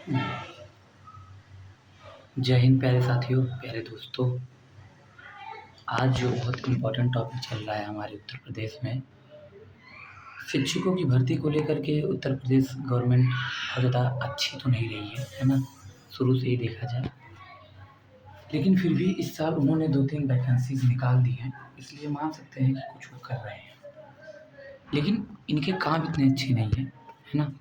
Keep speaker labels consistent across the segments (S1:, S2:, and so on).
S1: जय हिंद प्यारे साथियों, प्यारे दोस्तों। आज जो बहुत इम्पोर्टेंट टॉपिक चल रहा है हमारे उत्तर प्रदेश में, शिक्षकों की भर्ती को लेकर के उत्तर प्रदेश गवर्नमेंट बहुत ज़्यादा अच्छी तो नहीं रही है ना? शुरू से ही देखा जाए, लेकिन फिर भी इस साल उन्होंने 2-3 वैकेंसीज़ निकाल दी हैं, इसलिए मान सकते हैं कि कुछ वो कर रहे हैं। लेकिन इनके काम इतने अच्छे नहीं हैं, है ना?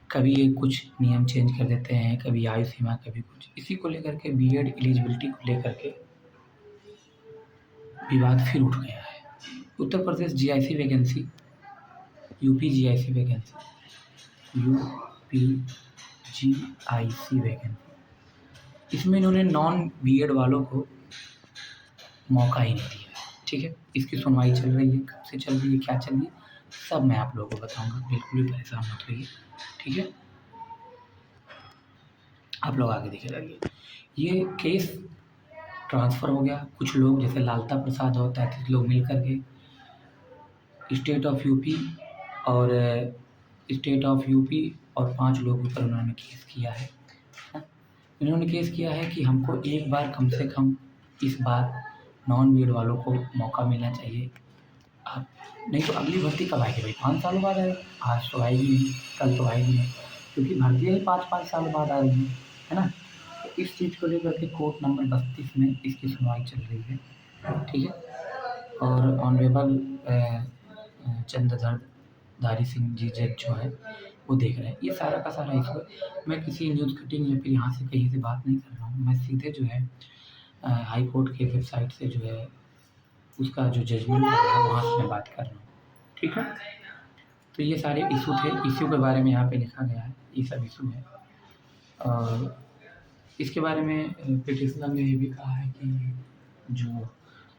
S1: कभी ये कुछ नियम चेंज कर देते हैं, कभी आयु सीमा, कभी कुछ। इसी को लेकर के बीएड एलिजिबिलिटी को लेकर के विवाद फिर उठ गया है। Uttar Pradesh GIC vacancy, UP GIC vacancy, UP GIC vacancy, इसमें इन्होंने नॉन बीएड वालों को मौका ही नहीं दिया है। ठीक है, इसकी सुनवाई चल रही है, कब से चल रही है, क्या चल रही है, सब मैं आप लोगों को बताऊंगा। बिल्कुल भी परेशान मत होइए, ठीक है? आप लोग आगे देखे रहिए। ये केस ट्रांसफ़र हो गया। कुछ लोग जैसे लालता प्रसाद और 33 लोग मिल कर के स्टेट ऑफ यूपी और 5 लोगों पर उन्होंने केस किया है। इन्होंने केस किया है कि हमको एक बार कम से कम इस बार नॉन बीएड वालों को मौका मिलना चाहिए। अब नहीं तो अगली भर्ती कब आएगी भाई? 5 सालों बाद आएगी। आज तो आएगी नहीं, कल तो आएगी नहीं, क्योंकि भर्तियाँ ही 5-5 साल बाद आ रही हैं, है ना? तो इस चीज़ को लेकर के कोर्ट नंबर 32 में इसकी सुनवाई चल रही है, ठीक है? और ऑनरेबल चंद्रधरधारी सिंह जी जज जो है वो देख रहे हैं। ये सारा का सारा इशू है। मैं किसी न्यूज़ कटिंग या फिर यहाँ से कहीं से बात नहीं कर रहा हूँ। मैं सीधे जो है हाई कोर्ट के वेबसाइट से जो है उसका जो जजमेंट है वहाँ से मैं बात कर रहा हूँ, ठीक है? तो ये सारे इशू थे, इशू के बारे में यहाँ पे लिखा गया है, ये सब इशू है। और इसके बारे में पिटिशनर ने ये भी कहा है कि जो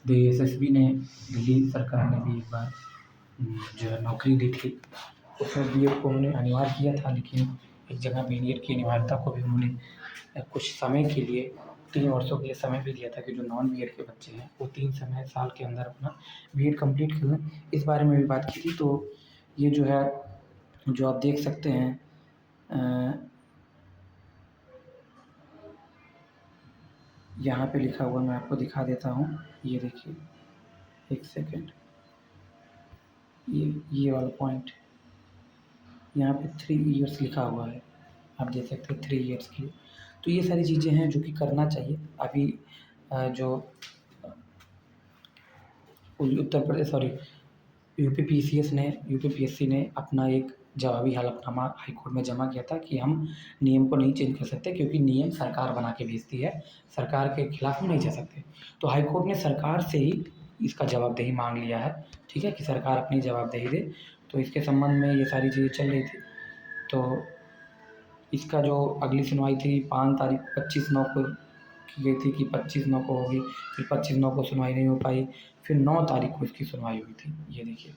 S1: एसएसबी ने, दिल्ली सरकार ने भी एक बार जो है नौकरी दी थी, उसमें बीएड को उन्होंने अनिवार्य किया था, लेकिन एक जगह बीएड की अनिवार्यता को भी उन्होंने कुछ समय के लिए 3 वर्षों के लिए समय भी दिया था कि जो नॉन बीएड के बच्चे हैं वो 3 साल के अंदर अपना बीएड कंप्लीट कर लें। इस बारे में भी बात की थी। तो ये जो है, जो आप देख सकते हैं, यहाँ पे लिखा हुआ मैं आपको दिखा देता हूँ। ये देखिए, एक सेकेंड, ये वाला पॉइंट यहाँ पे 3 ईयर्स लिखा हुआ है, आप देख सकते हैं 3 ईयर्स की। तो ये सारी चीज़ें हैं जो कि करना चाहिए। अभी जो यूपीपीएससी ने अपना एक जवाबी हलफनामा हाई कोर्ट में जमा किया था कि हम नियम को नहीं चेंज कर सकते, क्योंकि नियम सरकार बना के भेजती है, सरकार के खिलाफ में नहीं जा सकते। तो हाई कोर्ट ने सरकार से ही इसका जवाबदेही मांग लिया है, ठीक है, कि सरकार अपनी जवाबदेही दे। तो इसके संबंध में ये सारी चीज़ें चल रही थी। तो इसका जो अगली सुनवाई थी 25/9 को की गई थी कि 25/9 को होगी, फिर 25/9 को सुनवाई नहीं हो पाई, फिर 9 तारीख को इसकी सुनवाई हुई थी। ये देखिए,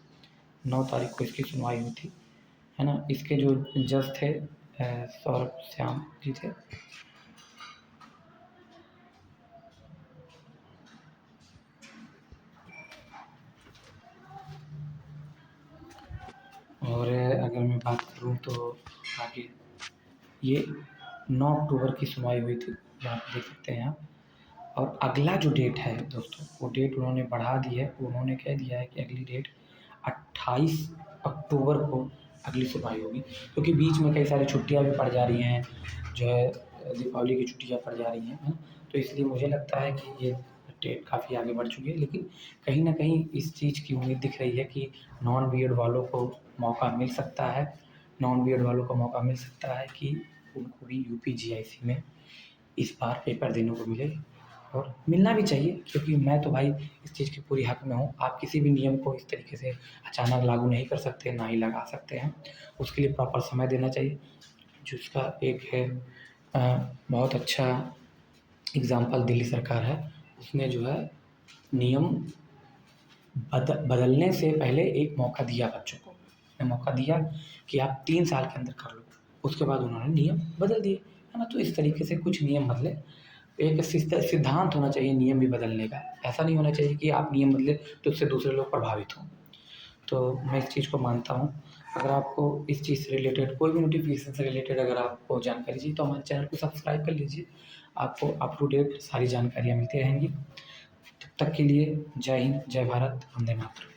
S1: 9 तारीख को इसकी सुनवाई हुई थी, है ना? इसके जो जज थे सौरभ श्याम जी थे। और अगर मैं बात करूँ तो आगे ये 9 अक्टूबर की सुनवाई हुई थी, यहाँ पे देख सकते हैं आप। और अगला जो डेट है दोस्तों, वो डेट उन्होंने बढ़ा दी है। उन्होंने कह दिया है कि अगली डेट 28 अक्टूबर को अगली सुनवाई होगी, क्योंकि बीच में कई सारी छुट्टियाँ भी पड़ जा रही हैं, जो है दीपावली की छुट्टियाँ पड़ जा रही हैं, है ना? तो इसलिए मुझे लगता है कि ये डेट काफ़ी आगे बढ़ चुकी है। लेकिन कहीं न कहीं इस चीज़ की उम्मीद दिख रही है कि नॉन बीएड वालों को मौका मिल सकता है, नॉन बीएड वालों को मौका मिल सकता है कि उनको भी यूपी जीआईसी में इस बार पेपर देने को मिले, और मिलना भी चाहिए, क्योंकि मैं तो भाई इस चीज़ के पूरी हक़ में हूँ। आप किसी भी नियम को इस तरीके से अचानक लागू नहीं कर सकते, ना ही लगा सकते हैं। उसके लिए प्रॉपर समय देना चाहिए। जिसका एक है बहुत अच्छा एग्ज़ाम्पल दिल्ली सरकार है। उसने जो है नियम बदलने से पहले एक मौका दिया बच्चों को। मौका दिया कि आप 3 साल के अंदर कर लो। उसके बाद उन्होंने नियम बदल दिए, है ना? तो इस तरीके से कुछ नियम बदले। एक सिद्धांत होना चाहिए नियम भी बदलने का। ऐसा नहीं होना चाहिए कि आप नियम बदले तो उससे दूसरे लोग प्रभावित हों। तो मैं इस चीज़ को मानता हूँ। अगर आपको इस चीज़ से रिलेटेड कोई भी नोटिफिकेशन से रिलेटेड अगर आपको जानकारी चाहिए तो हमारे चैनल को सब्सक्राइब कर लीजिए। आपको अप टू डेट सारी जानकारियाँ मिलती रहेंगी। तब तक के लिए जय हिंद, जय भारत, वंदे मातरम।